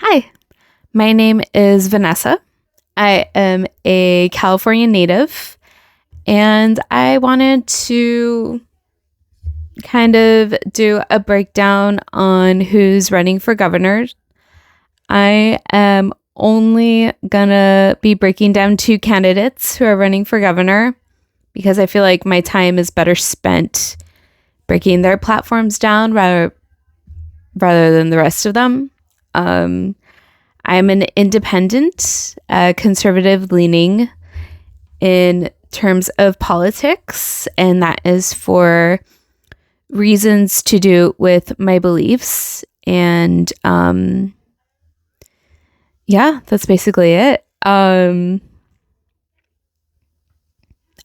Hi, my name is Vanessa. I am a California native, and I wanted to kind of do a breakdown on who's running for governor. I am only gonna be breaking down two candidates who are running for governor because I feel like my time is better spent breaking their platforms down rather than the rest of them. I'm an independent, conservative leaning in terms of politics, and that is for reasons to do with my beliefs. And yeah, that's basically it. I'm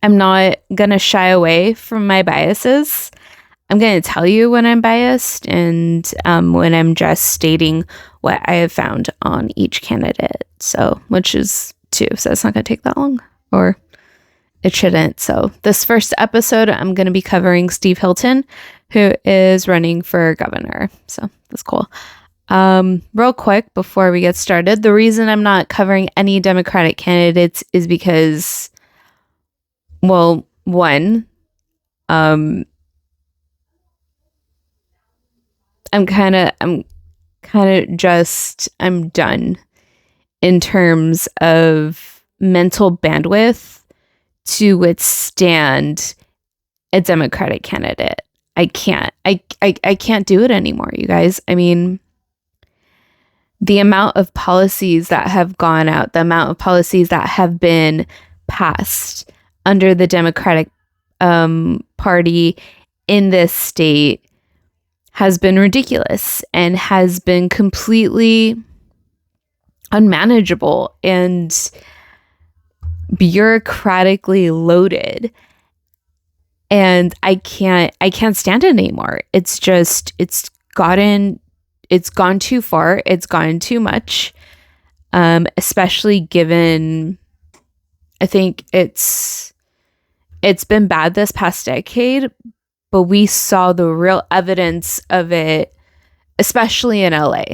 not going to shy away from my biases. I'm going to tell you when I'm biased and when I'm just stating what I have found on each candidate. So, which is two. So it's not going to take that long, or it shouldn't. So this first episode, I'm going to be covering Steve Hilton, who is running for governor. So that's cool. Real quick before we get started, the reason I'm not covering any Democratic candidates is because, well, one, I'm done in terms of mental bandwidth to withstand a Democratic candidate. I can't do it anymore, you guys. I mean, the amount of policies that have gone out, the amount of policies that have been passed under the Democratic Party in this state has been ridiculous and has been completely unmanageable and bureaucratically loaded. And I can't stand it anymore. It's gone too far. It's gone too much. Especially given, I think it's been bad this past decade, but we saw the real evidence of it, especially in LA,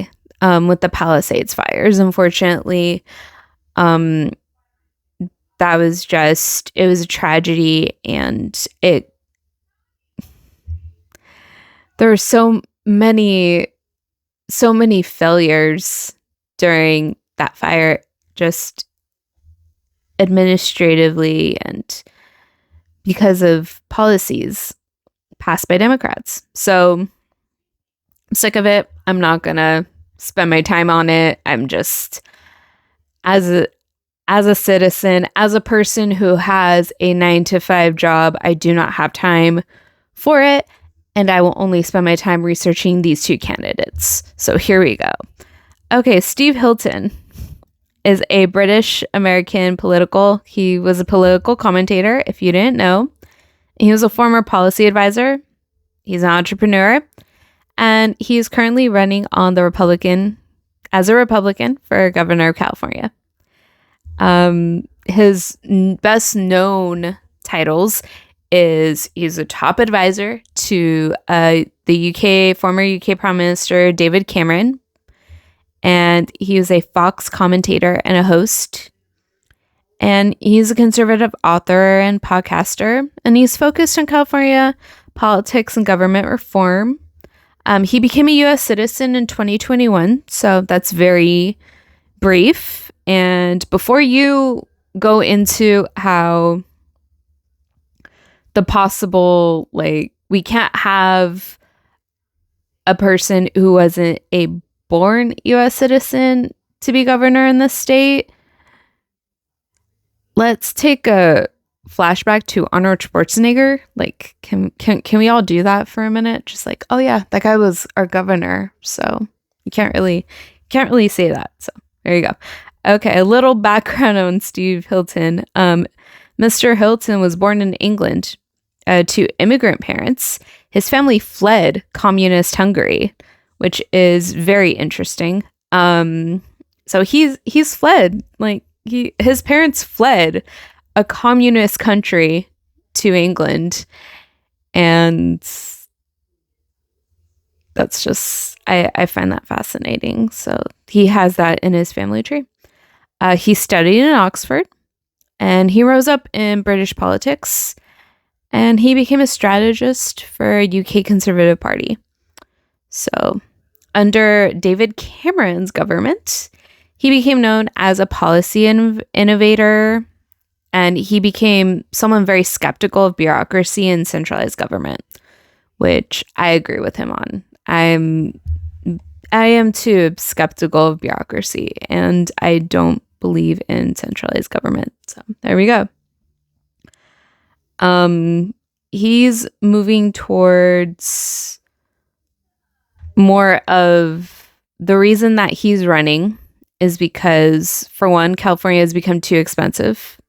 with the Palisades fires. Unfortunately, it was a tragedy, and there were so many failures during that fire, just administratively and because of policies passed by Democrats. So I'm sick of it. I'm not gonna spend my time on it. I'm just, as a citizen, as a person who has a 9-to-5 job, I do not have time for it, and I will only spend my time researching these two candidates. So here we go. Okay, Steve Hilton is a British American he was a political commentator, if you didn't know. He was a former policy advisor. He's an entrepreneur, and he's currently running on as a Republican for governor of California. His best known titles is he's a top advisor to the former UK Prime Minister David Cameron, and he is a Fox commentator and a host. And he's a conservative author and podcaster, and he's focused on California politics and government reform. He became a U.S. citizen in 2021, so that's very brief. And before you go into how the possible, we can't have a person who wasn't a born U.S. citizen to be governor in this state, let's take a flashback to Arnold Schwarzenegger. Can we all do that for a minute? Just oh yeah, that guy was our governor. So you can't really say that. So there you go. Okay, a little background on Steve Hilton. Mr. Hilton was born in England to immigrant parents. His family fled communist Hungary, which is very interesting. So he's fled, his parents fled a communist country to England, and that's just, I find that fascinating. So he has that in his family tree. He studied in Oxford, and he rose up in British politics, and he became a strategist for a UK Conservative Party. So under David Cameron's government, he became known as a policy innovator, and he became someone very skeptical of bureaucracy and centralized government, which I agree with him on. I am too skeptical of bureaucracy, and I don't believe in centralized government. So there we go. He's moving towards more of the reason that he's running is because, for one, California has become too expensive.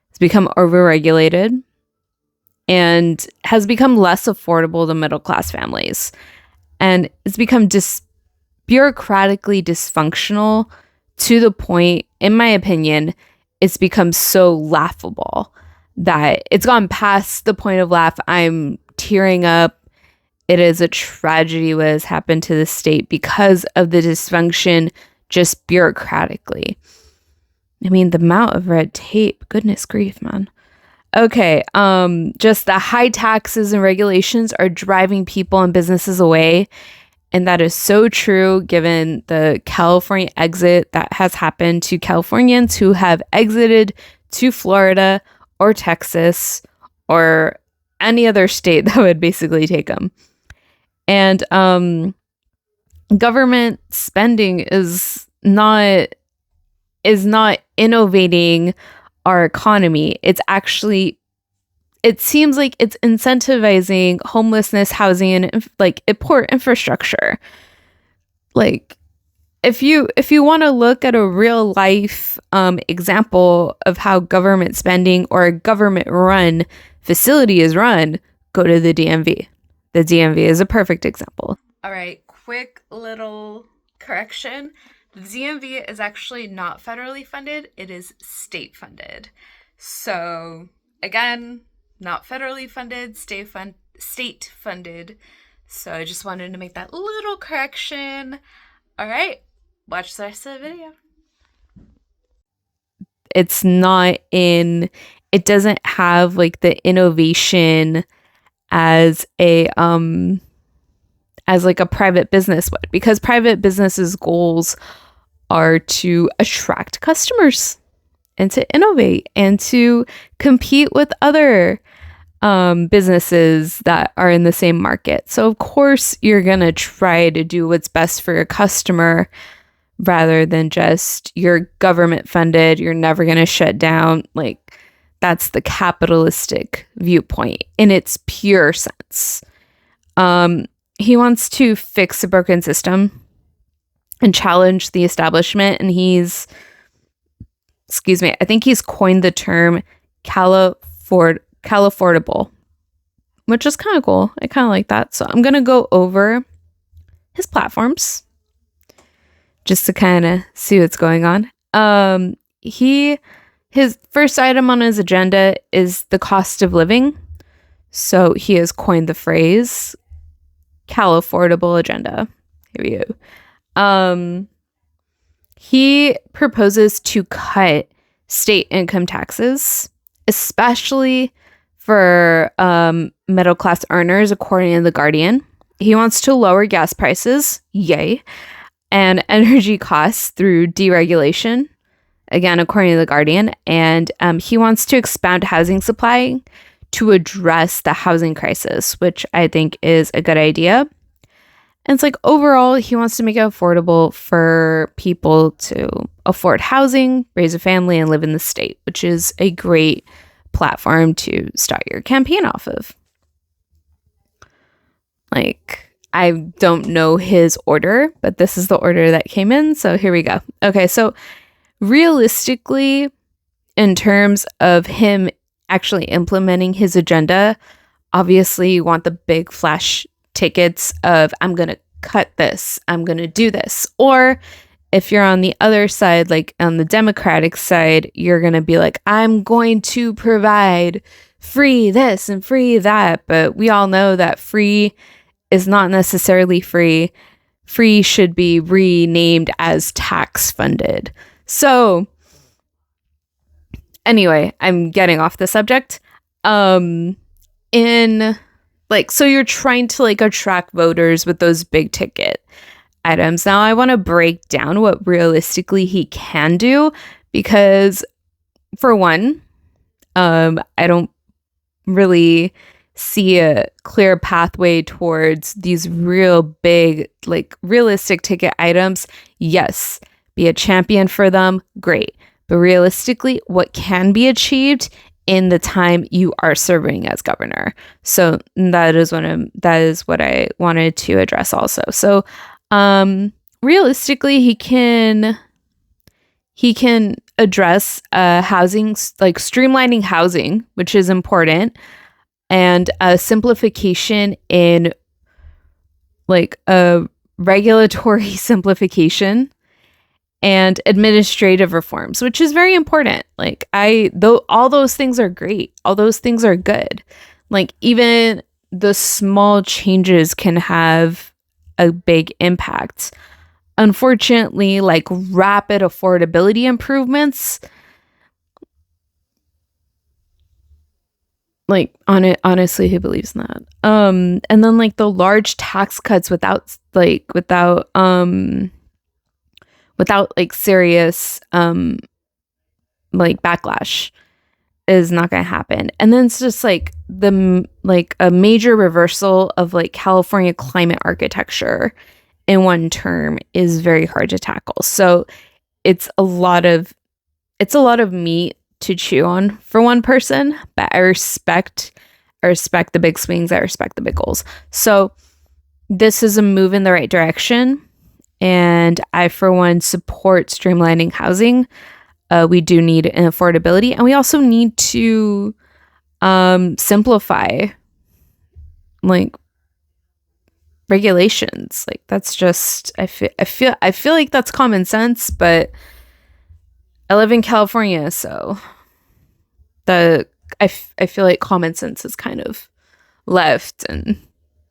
It's become overregulated and has become less affordable to middle-class families. And it's become bureaucratically dysfunctional to the point, in my opinion, it's become so laughable that it's gone past the point of laugh. I'm tearing up. It is a tragedy what has happened to the state because of the dysfunction just bureaucratically. I mean, the amount of red tape, goodness grief, man. Okay, just the high taxes and regulations are driving people and businesses away. And that is so true given the California exit that has happened to Californians who have exited to Florida or Texas or any other state that would basically take them. And government spending is not innovating our economy. It's actually, it seems like it's incentivizing homelessness, housing, and like poor infrastructure. Like, if you want to look at a real life example of how government spending or a government run facility is run, go to the DMV. The DMV is a perfect example. All right, quick little correction. The DMV is actually not federally funded. It is state funded. So again, not federally funded, state funded. So I just wanted to make that little correction. All right, watch the rest of the video. It's not in, it doesn't have like the innovation as a as like a private business would, because private businesses' goals are to attract customers and to innovate and to compete with other businesses that are in the same market. So of course you're gonna try to do what's best for your customer rather than just you're government funded, you're never gonna shut down. Like, that's the capitalistic viewpoint in its pure sense. He wants to fix a broken system and challenge the establishment, and I think he's coined the term Calafordable, which is kind of cool. I kind of like that. So I'm going to go over his platforms just to kind of see what's going on. His first item on his agenda is the cost of living. So he has coined the phrase Calafordable agenda. Here we go. He proposes to cut state income taxes, especially for middle class earners, according to The Guardian. He wants to lower gas prices, yay, and energy costs through deregulation, again, according to The Guardian. And he wants to expand housing supply to address the housing crisis, which I think is a good idea. And it's like, overall, he wants to make it affordable for people to afford housing, raise a family, and live in the state, which is a great platform to start your campaign off of. Like, I don't know his order, but this is the order that came in. So here we go. Okay, so realistically, in terms of him actually implementing his agenda, obviously you want the big flash tickets of, I'm going to cut this, I'm going to do this. Or if you're on the other side, like on the Democratic side, you're going to be like, I'm going to provide free this and free that. But we all know that free is not necessarily free. Free should be renamed as tax funded. So anyway, I'm getting off the subject. In like, so you're trying to like attract voters with those big ticket items. Now I want to break down what realistically he can do, because for one, I don't really see a clear pathway towards these real big, like realistic ticket items. Yes, be a champion for them, great. But realistically, what can be achieved in the time you are serving as governor? So that is what I wanted to address also. So realistically, he can address housing, like streamlining housing, which is important, and a simplification in like a regulatory simplification and administrative reforms, which is very important. Like all those things are great. All those things are good. Like even the small changes can have a big impact. Unfortunately, like rapid affordability improvements, like honestly, who believes in that? And then like the large tax cuts without like serious like backlash is not going to happen. And then it's just like a major reversal of like California climate architecture in one term is very hard to tackle. So it's a lot of meat to chew on for one person, but I respect the big swings. I respect the big goals. So this is a move in the right direction, and I, for one, support streamlining housing. We do need an affordability, and we also need to simplify like regulations. Like that's just I feel like that's common sense, but I live in California, so I feel like common sense is kind of left and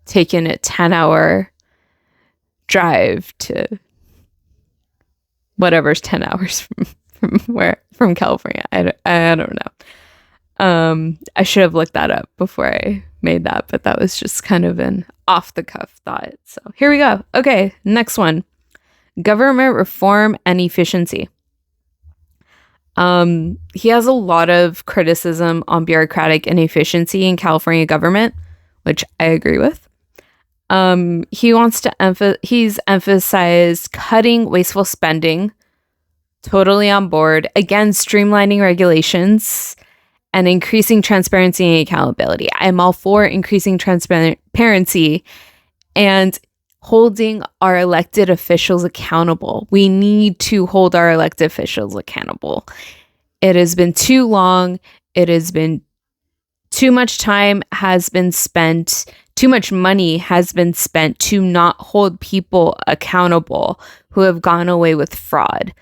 taken a 10-hour drive to whatever's 10 hours from California. I don't know. I should have looked that up before I made that, but that was just kind of an off the cuff thought. So here we go. Okay, next one. Government reform and efficiency. He has a lot of criticism on bureaucratic inefficiency in California government, which I agree with. He wants to he's emphasized cutting wasteful spending, totally on board. Again, streamlining regulations and increasing transparency and accountability. I'm all for increasing transparency and holding our elected officials accountable. We need to hold our elected officials accountable. It has been too long. It has been too much time has been spent. Too much money has been spent to not hold people accountable who have gone away with fraud,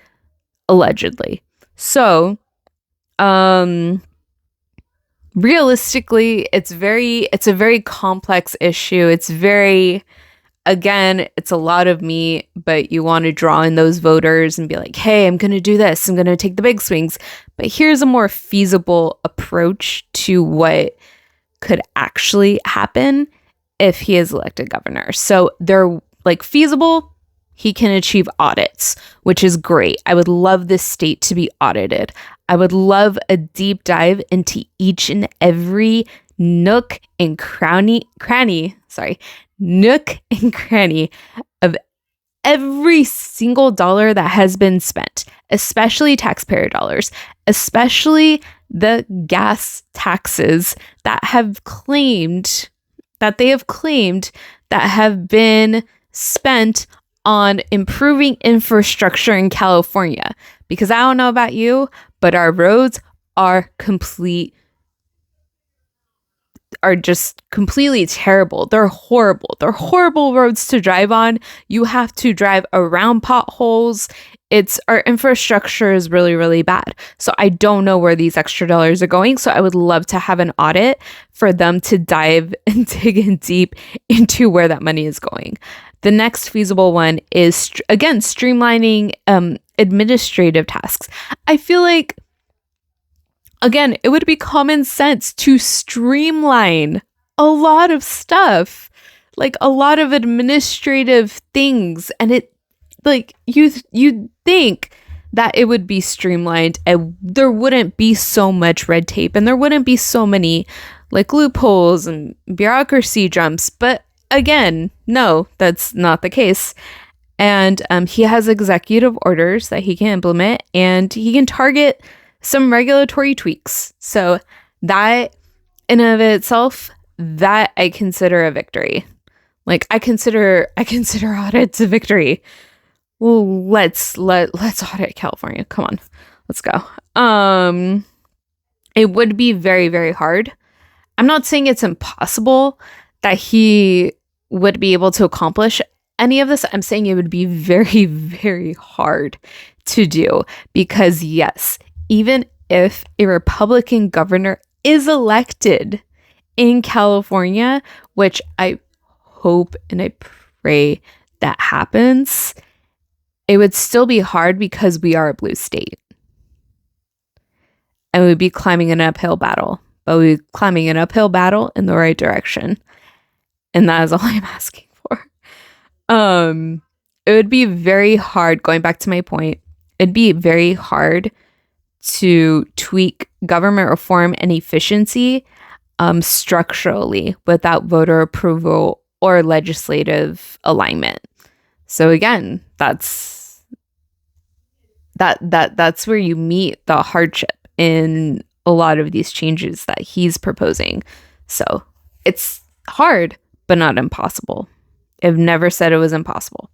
allegedly. So, realistically, it's a very complex issue. Again, it's a lot of meat, but you want to draw in those voters and be like, hey, I'm going to do this. I'm going to take the big swings. But here's a more feasible approach to what could actually happen if he is elected governor. So they're like feasible. He can achieve audits, which is great. I would love this state to be audited. I would love a deep dive into each and every nook and cranny of every single dollar that has been spent, especially taxpayer dollars, especially the gas taxes that they have claimed that have been spent on improving infrastructure in California. Because I don't know about you, but our roads are just completely terrible. They're horrible. They're horrible roads to drive on. You have to drive around potholes. our infrastructure is really, really bad. So I don't know where these extra dollars are going. So I would love to have an audit for them to dive and dig in deep into where that money is going. The next feasible one is, again, streamlining administrative tasks. I feel like, again, it would be common sense to streamline a lot of stuff, like a lot of administrative things. And it, like, you'd think that it would be streamlined and there wouldn't be so much red tape and there wouldn't be so many like loopholes and bureaucracy jumps. But again, no, that's not the case. And he has executive orders that he can implement, and he can target some regulatory tweaks. So that in and of itself, that I consider a victory. Like I consider audits a victory. Well, let's audit California. Come on, let's go. It would be very, very hard. I'm not saying it's impossible that he would be able to accomplish any of this. I'm saying it would be very, very hard to do because, yes, even if a Republican governor is elected in California, which I hope and I pray that happens, it would still be hard because we are a blue state. And we'd be climbing an uphill battle, but we'd be climbing an uphill battle in the right direction. And that is all I'm asking for. It would be very hard, going back to my point, it'd be very hard to tweak government reform and efficiency structurally without voter approval or legislative alignment. So again, that's where you meet the hardship in a lot of these changes that he's proposing. So it's hard, but not impossible. I've never said it was impossible.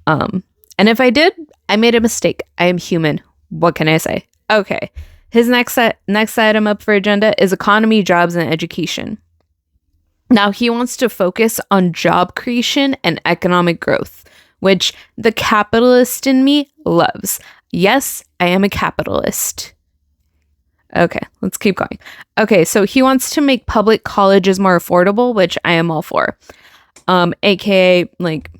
And if I did, I made a mistake. I am human. What can I say? Okay. His next item up for agenda is economy, jobs, and education. Now he wants to focus on job creation and economic growth, which the capitalist in me loves. Yes, I am a capitalist. Okay, let's keep going. Okay, so he wants to make public colleges more affordable, which I am all for. AKA, like,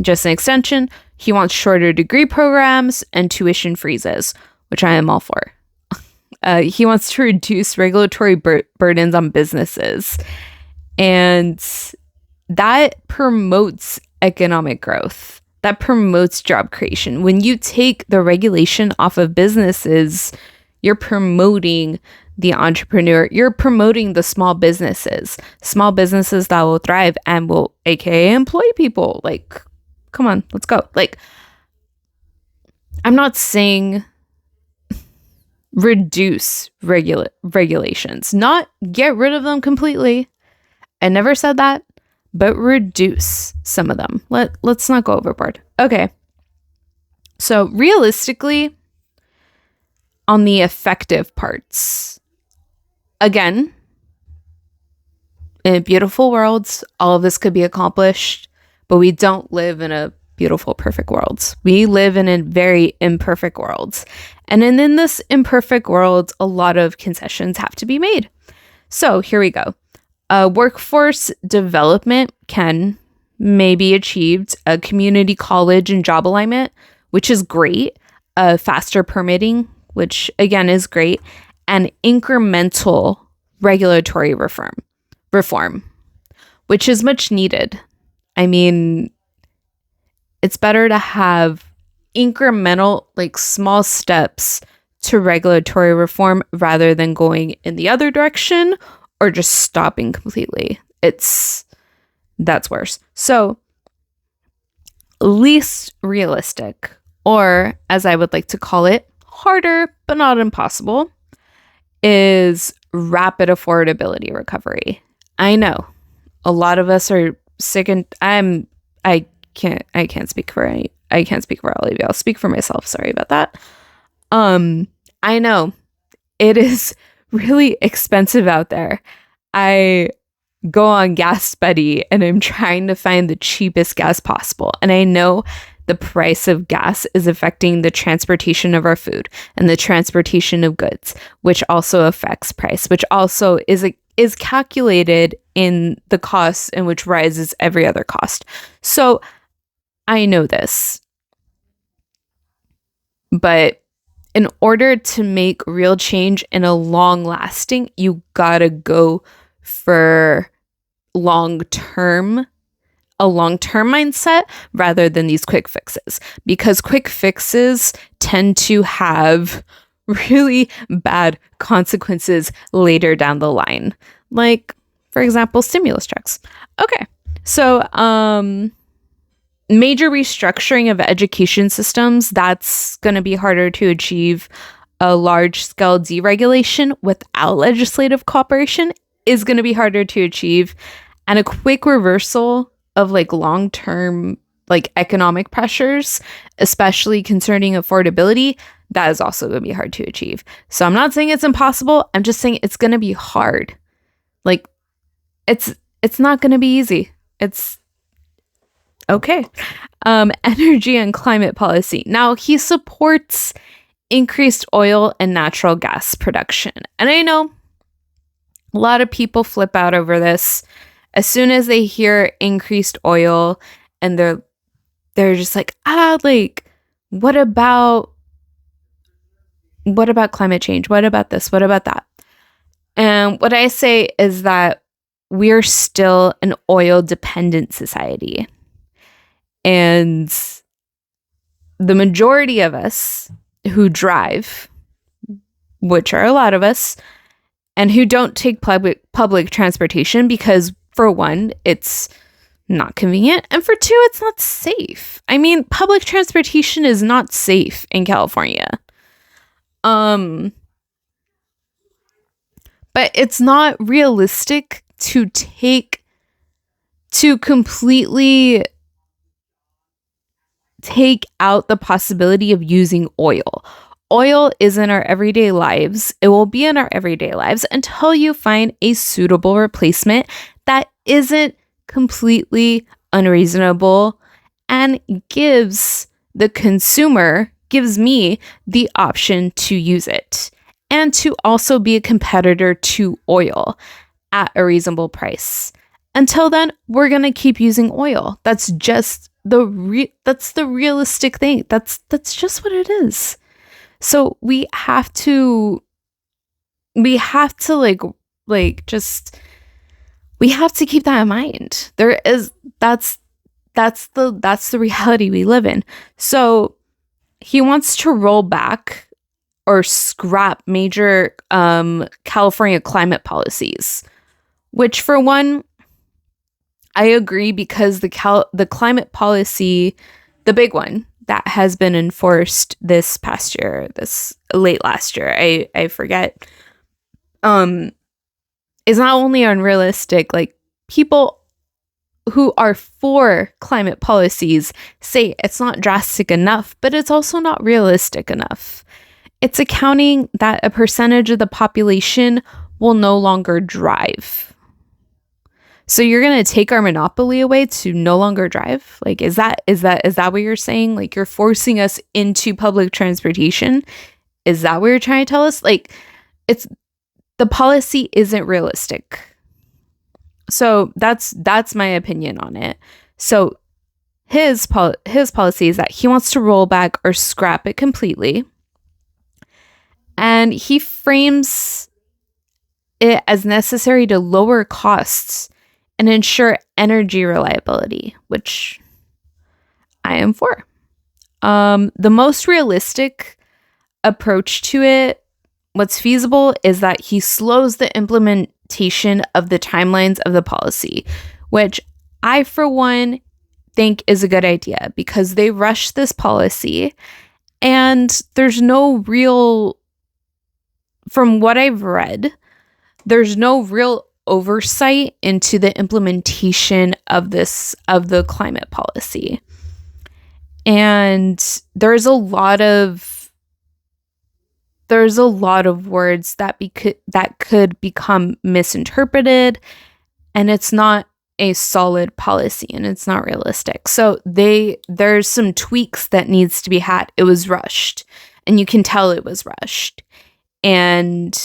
just an extension. He wants shorter degree programs and tuition freezes, which I am all for. He wants to reduce regulatory burdens on businesses. And that promotes economic growth. That promotes job creation. When you take the regulation off of businesses, you're promoting the entrepreneur. You're promoting the small businesses that will thrive and will, aka, employ people. Like, come on, let's go. Like, I'm not saying reduce regulations, not get rid of them completely. I never said that, but reduce some of them. Let's not go overboard. Okay. So realistically, on the effective parts, again, in beautiful worlds, all of this could be accomplished, but we don't live in a beautiful, perfect world. We live in a very imperfect world. And in this imperfect world, a lot of concessions have to be made. So here we go. Workforce development can maybe achieved. A community college and job alignment, which is great. Faster permitting, which again is great. And incremental regulatory reform, which is much needed. I mean, it's better to have incremental, like small steps to regulatory reform rather than going in the other direction or just stopping completely. That's worse. So, least realistic, or as I would like to call it, harder but not impossible, is rapid affordability recovery. I know a lot of us are sick, and I can't speak for all of you. I'll speak for myself. Sorry about that. I know it is really expensive out there. I go on Gas Buddy and I'm trying to find the cheapest gas possible. And I know the price of gas is affecting the transportation of our food and the transportation of goods, which also affects price, which also is calculated in the cost, and which rises every other cost. So I know this, but in order to make real change in a long lasting, you gotta go for a long-term mindset rather than these quick fixes, because quick fixes tend to have really bad consequences later down the line. Like, for example, stimulus checks. Okay. So, major restructuring of education systems, that's going to be harder to achieve. A large-scale deregulation without legislative cooperation is going to be harder to achieve. And a quick reversal of like long-term like economic pressures, especially concerning affordability, that is also going to be hard to achieve. So I'm not saying it's impossible. I'm just saying it's going to be hard. Like, it's not going to be easy. It's okay. Energy and climate policy. Now, he supports increased oil and natural gas production. And I know a lot of people flip out over this as soon as they hear increased oil, and they're just like, like, what about climate change? What about this? What about that? And what I say is that we're still an oil dependent society. And the majority of us who drive, which are a lot of us, and who don't take public transportation because, for one, it's not convenient, and for two, it's not safe. I mean, public transportation is not safe in California. But it's not realistic to completely take out the possibility of using oil. Oil is in our everyday lives. It will be in our everyday lives until you find a suitable replacement that isn't completely unreasonable and gives me the option to use it and to also be a competitor to oil at a reasonable price. Until then, we're going to keep using oil. That's just that's the realistic thing. That's just what it is. So we have to we have to keep that in mind. That's the reality we live in. So he wants to roll back or scrap major California climate policies, which, for one, I agree, because the climate policy, the big one that has been enforced this past year, this late last year, I forget, is not only unrealistic. Like, people who are for climate policies say it's not drastic enough, but it's also not realistic enough. It's accounting that a percentage of the population will no longer drive. So you're going to take our monopoly away to no longer drive? Like, is that what you're saying? Like, you're forcing us into public transportation? Is that what you're trying to tell us? Like, the policy isn't realistic. So that's my opinion on it. So his policy is that he wants to roll back or scrap it completely. And he frames it as necessary to lower costs and ensure energy reliability, which I am for. The most realistic approach to it, what's feasible, is that he slows the implementation of the timelines of the policy, which I, for one, think is a good idea, because they rushed this policy and there's no real, from what I've read, there's no real oversight into the implementation of the climate policy. And there's a lot of words that could become misinterpreted, and it's not a solid policy, and it's not realistic. So there's some tweaks that needs to be had. It was rushed, and you can tell it was rushed. And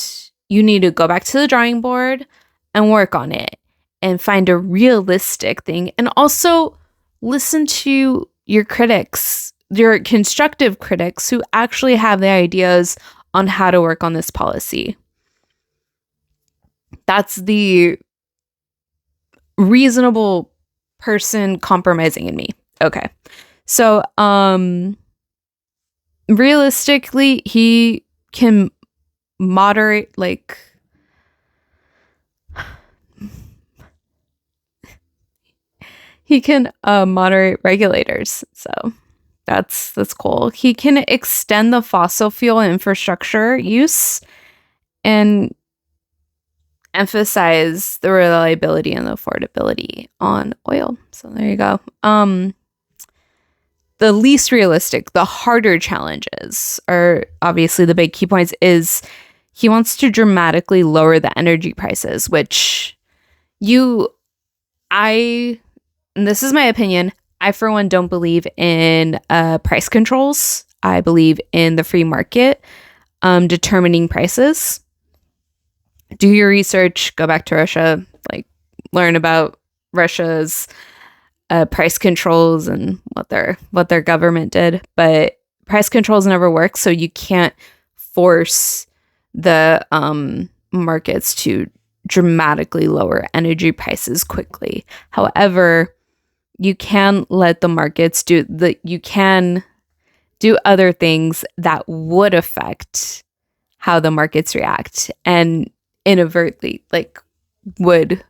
you need to go back to the drawing board and work on it and find a realistic thing, and also listen to your critics, your constructive critics who actually have the ideas on how to work on this policy. That's the reasonable person compromising in me. Okay. So, realistically, he can moderate, like, he can moderate regulators. So that's cool. He can extend the fossil fuel infrastructure use and emphasize the reliability and the affordability on oil. So there you go. The least realistic, the harder challenges are obviously the big key points is he wants to dramatically lower the energy prices, which and this is my opinion, I for one don't believe in price controls. I believe in the free market determining prices. Do your research, go back to Russia, like learn about Russia's price controls and what their government did. But price controls never work, so you can't force the markets to dramatically lower energy prices quickly. However, you can let the markets you can do other things that would affect how the markets react and inadvertently would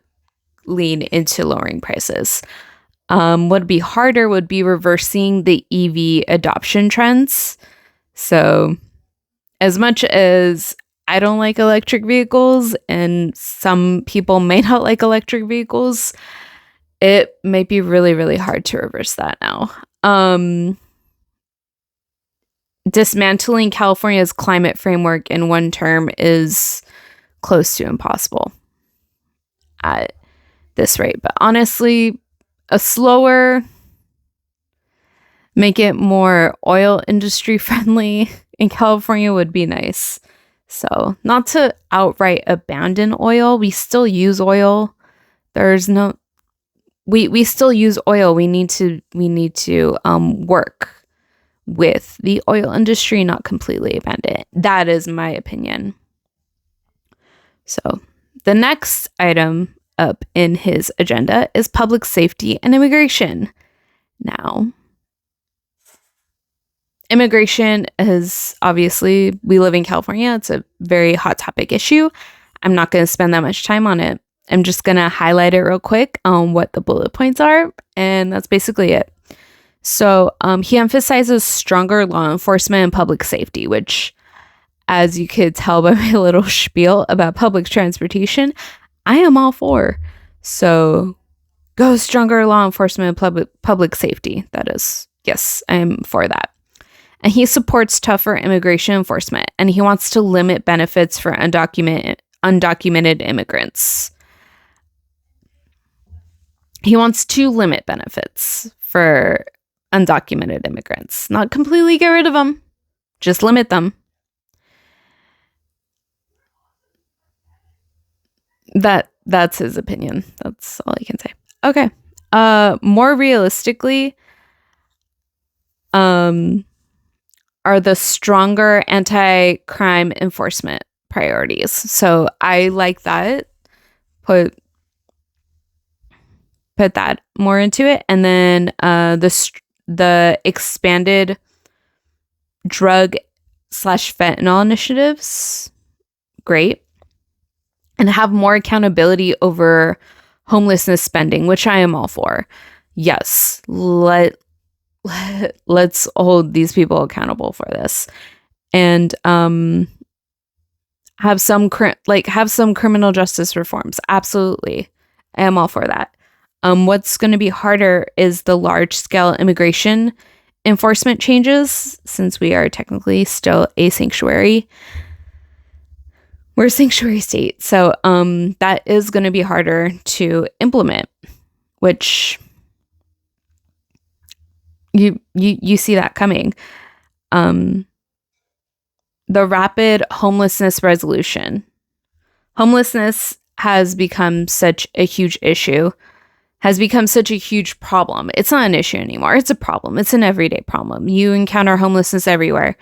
lean into lowering prices. What would be harder would be reversing the EV adoption trends. So as much as I don't like electric vehicles and some people may not like electric vehicles, it might be really, really hard to reverse that now. Dismantling California's climate framework in one term is close to impossible at this rate. But honestly, make it more oil industry friendly in California would be nice. So not to outright abandon oil. We still use oil. We still use oil. We need to work with the oil industry, not completely abandon it. That is my opinion. So the next item up in his agenda is public safety and immigration. Now, immigration is obviously, we live in California. It's a very hot topic issue. I'm not going to spend that much time on it. I'm just going to highlight it real quick on what the bullet points are, and that's basically it. So he emphasizes stronger law enforcement and public safety, which, as you could tell by my little spiel about public transportation, I am all for. So go stronger law enforcement and public safety. That is, yes, I am for that. And he supports tougher immigration enforcement, and he wants to limit benefits for undocumented immigrants. He wants to limit benefits for undocumented immigrants. Not completely get rid of them, just limit them. That's his opinion. That's all I can say. Okay. More realistically, are the stronger anti-crime enforcement priorities. So I like that. Put that more into it. And then the expanded drug/fentanyl initiatives, great. And have more accountability over homelessness spending, which I am all for. Yes, let's hold these people accountable for this, and have some criminal justice reforms. Absolutely, I am all for that. What's going to be harder is the large scale immigration enforcement changes, since we are technically still a sanctuary. We're a sanctuary state, so that is going to be harder to implement. which you see that coming. The rapid homelessness resolution. Homelessness has become such a huge issue, has become such a huge problem. It's not an issue anymore. It's a problem. It's an everyday problem. You encounter homelessness everywhere.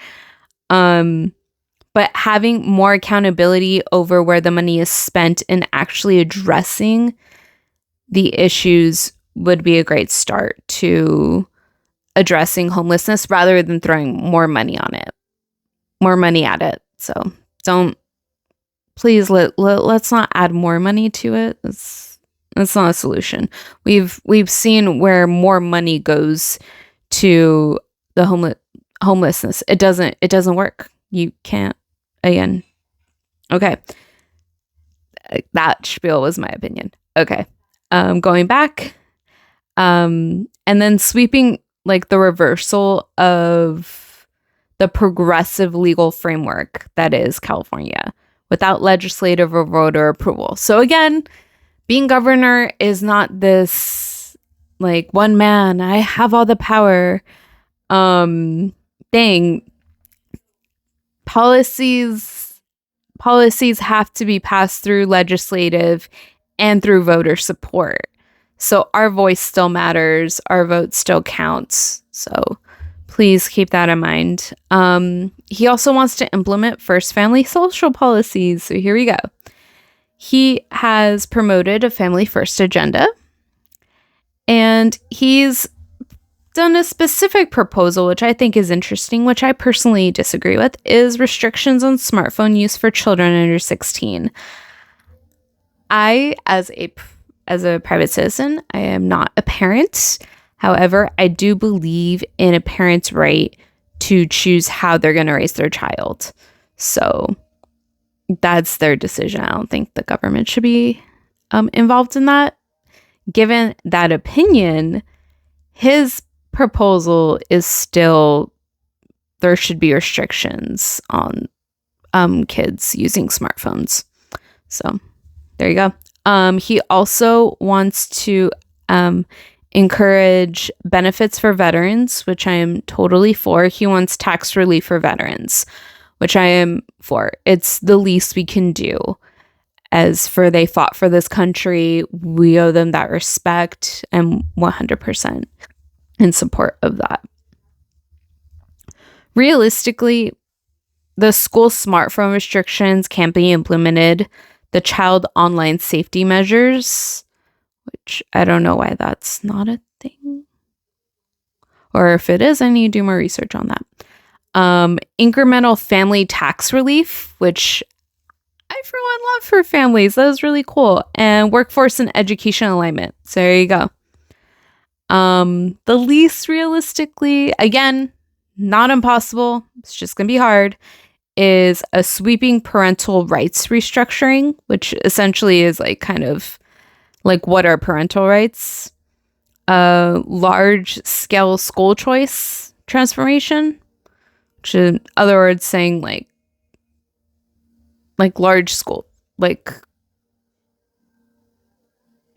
But having more accountability over where the money is spent and actually addressing the issues would be a great start to addressing homelessness rather than throwing more money at it. So please let's not add more money to it. That's not a solution. We've seen where more money goes to the homelessness. It doesn't work. You can't, again. Okay. That spiel was my opinion. Okay. Going back, and then sweeping like the reversal of the progressive legal framework that is California without legislative or voter approval. So again, being governor is not this like one man, I have all the power thing. Policies have to be passed through legislative and through voter support. So our voice still matters. Our vote still counts. So please keep that in mind. He also wants to implement first family social policies. So here we go. He has promoted a family first agenda. And he's done a specific proposal, which I think is interesting, which I personally disagree with, is restrictions on smartphone use for children under 16. I, as a private citizen, I am not a parent. However, I do believe in a parent's right to choose how they're going to raise their child. So that's their decision. I don't think the government should be involved in that. Given that opinion, his proposal is still there should be restrictions on kids using smartphones. So there you go. He also wants to encourage benefits for veterans, which I am totally for. He wants tax relief for veterans, which I am for. It's the least we can do. As for they fought for this country, we owe them that respect, and 100% in support of that. Realistically, the school smartphone restrictions can't be implemented. The child online safety measures, which I don't know why that's not a thing. Or if it is, I need to do more research on that. Incremental family tax relief, which I, for one, love for families. That was really cool. And workforce and education alignment. So there you go. The least realistically, again, not impossible, it's just going to be hard, is a sweeping parental rights restructuring, which essentially is like kind of like what are parental rights? Large scale school choice transformation, which in other words saying like large school, like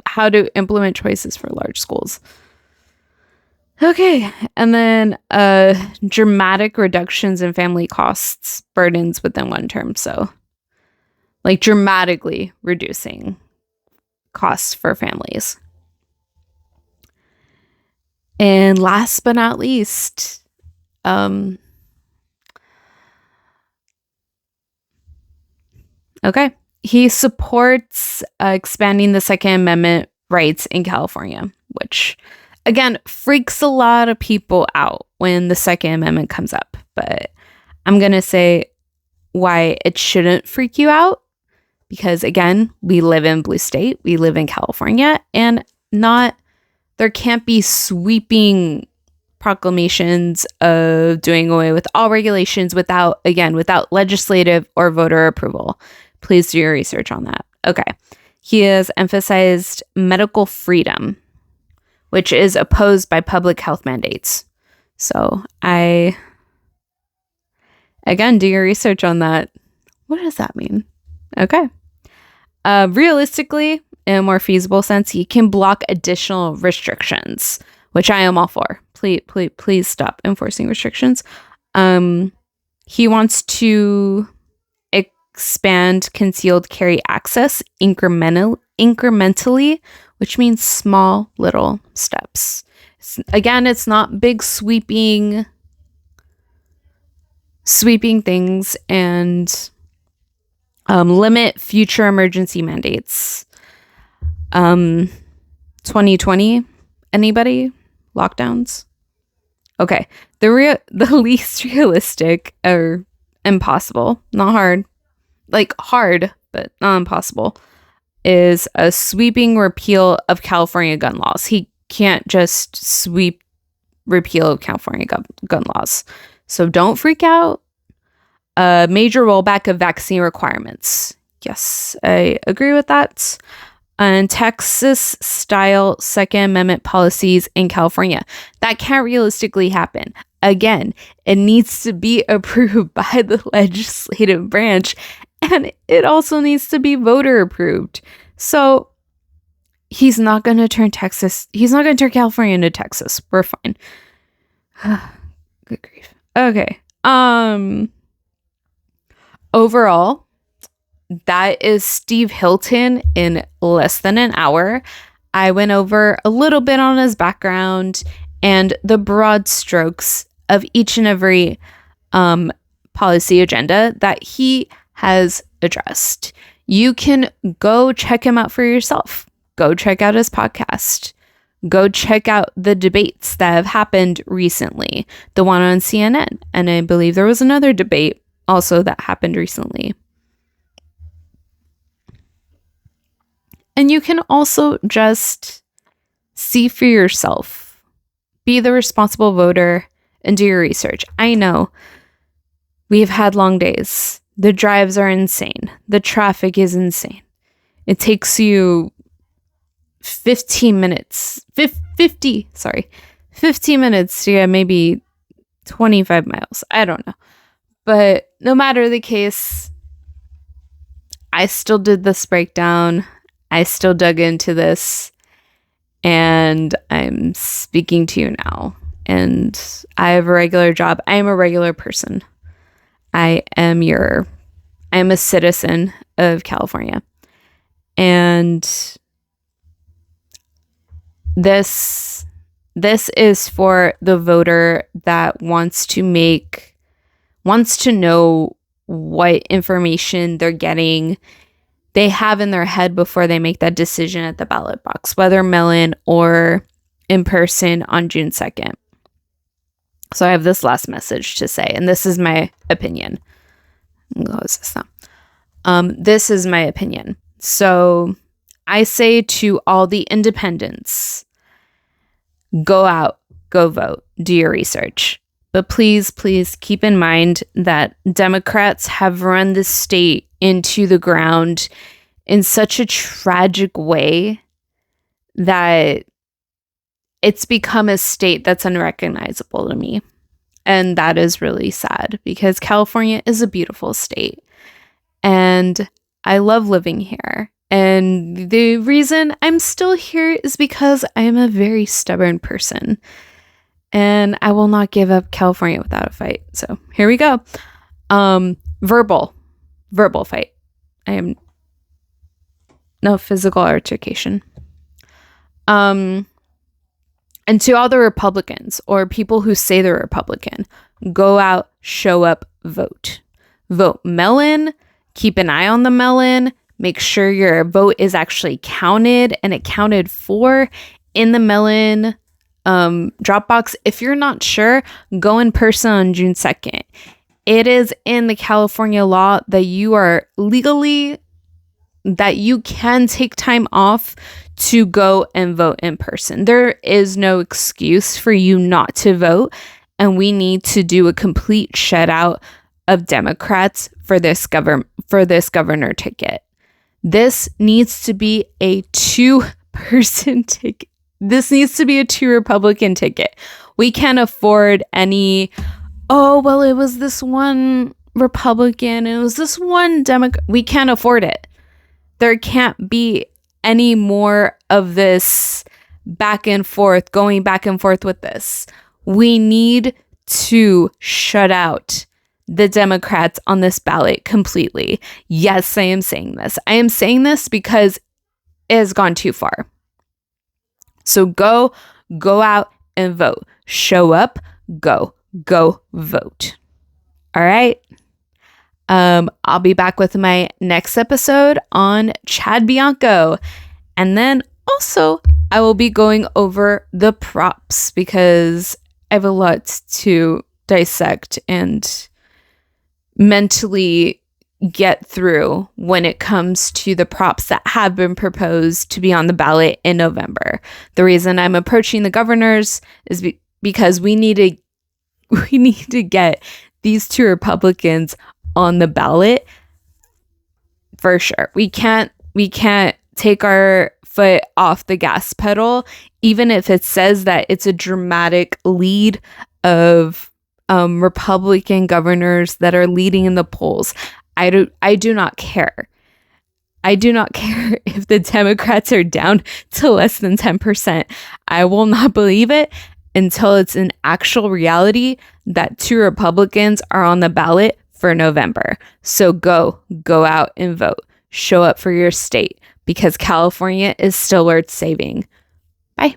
how to implement choices for large schools. Okay, and then dramatic reductions in family costs, burdens within one term. So like dramatically reducing costs for families. And last but not least, okay, he supports expanding the Second Amendment rights in California, which again freaks a lot of people out when the Second Amendment comes up. But I'm going to say why it shouldn't freak you out. Because again, we live in blue state, we live in California, and there can't be sweeping proclamations of doing away with all regulations without legislative or voter approval. Please do your research on that. Okay. He has emphasized medical freedom, which is opposed by public health mandates. So again, do your research on that. What does that mean? Okay. Realistically, in a more feasible sense, he can block additional restrictions, which I am all for. Please stop enforcing restrictions. He wants to expand concealed carry access incrementally, which means small little steps. Again, it's not big sweeping things, and limit future emergency mandates. 2020, anybody? Lockdowns? Okay. The least realistic or impossible, not hard, like hard, but not impossible, is a sweeping repeal of California gun laws. He can't just sweep repeal of California gun laws. So don't freak out. A major rollback of vaccine requirements. Yes, I agree with that. And Texas-style Second Amendment policies in California. That can't realistically happen. Again, it needs to be approved by the legislative branch, and it also needs to be voter approved. So he's not going to turn California into Texas. We're fine. Good grief. Okay. Overall, that is Steve Hilton in less than an hour. I went over a little bit on his background and the broad strokes of each and every policy agenda that he has addressed. You can go check him out for yourself. Go check out his podcast. Go check out the debates that have happened recently. The one on CNN. And I believe there was another debate also that happened recently. And you can also just see for yourself. Be the responsible voter and do your research. I know we've had long days. The drives are insane. The traffic is insane. It takes you 15 minutes to get maybe 25 miles. I don't know. But no matter the case, I still did this breakdown. I still dug into this, and I'm speaking to you now. And I have a regular job. I am a regular person. I am a citizen of California. And this is for the voter that wants to know what information they have in their head before they make that decision at the ballot box, whether mail-in or in person on June 2nd. So I have this last message to say, and this is my opinion. Close this now. This is my opinion. So I say to all the independents, go out, go vote, do your research. But please, please keep in mind that Democrats have run the state into the ground in such a tragic way that it's become a state that's unrecognizable to me. And that is really sad because California is a beautiful state. And I love living here. And the reason I'm still here is because I am a very stubborn person. And I will not give up California without a fight. So here we go. Verbal fight. I am no physical altercation. And to all the Republicans or people who say they're Republican, go out, show up, vote. Vote mail-in, keep an eye on the mail-in, make sure your vote is actually counted and accounted for in the mail-in drop box. If you're not sure, go in person on June 2nd. It is in the California law that you can take time off to go and vote in person. There is no excuse for you not to vote, and we need to do a complete shutout of Democrats for this governor ticket. This needs to be a two-person ticket. This needs to be a two-Republican ticket. We can't afford any, it was this one Republican, it was this one Democrat. We can't afford it. There can't be any more of this going back and forth with this. We need to shut out the Democrats on this ballot completely. Yes, I am saying this. I am saying this because it has gone too far. So go out and vote. Show up, go vote. All right. I'll be back with my next episode on Chad Bianco. And then also I will be going over the props because I have a lot to dissect and mentally get through when it comes to the props that have been proposed to be on the ballot in November. The reason I'm approaching the governors is because we need to get these two Republicans on the ballot for sure. We can't take our foot off the gas pedal, even if it says that it's a dramatic lead of Republican governors that are leading in the polls. I do not care. I do not care if the Democrats are down to less than 10%. I will not believe it until it's an actual reality that two Republicans are on the ballot for November. So go out and vote. Show up for your state because California is still worth saving. Bye.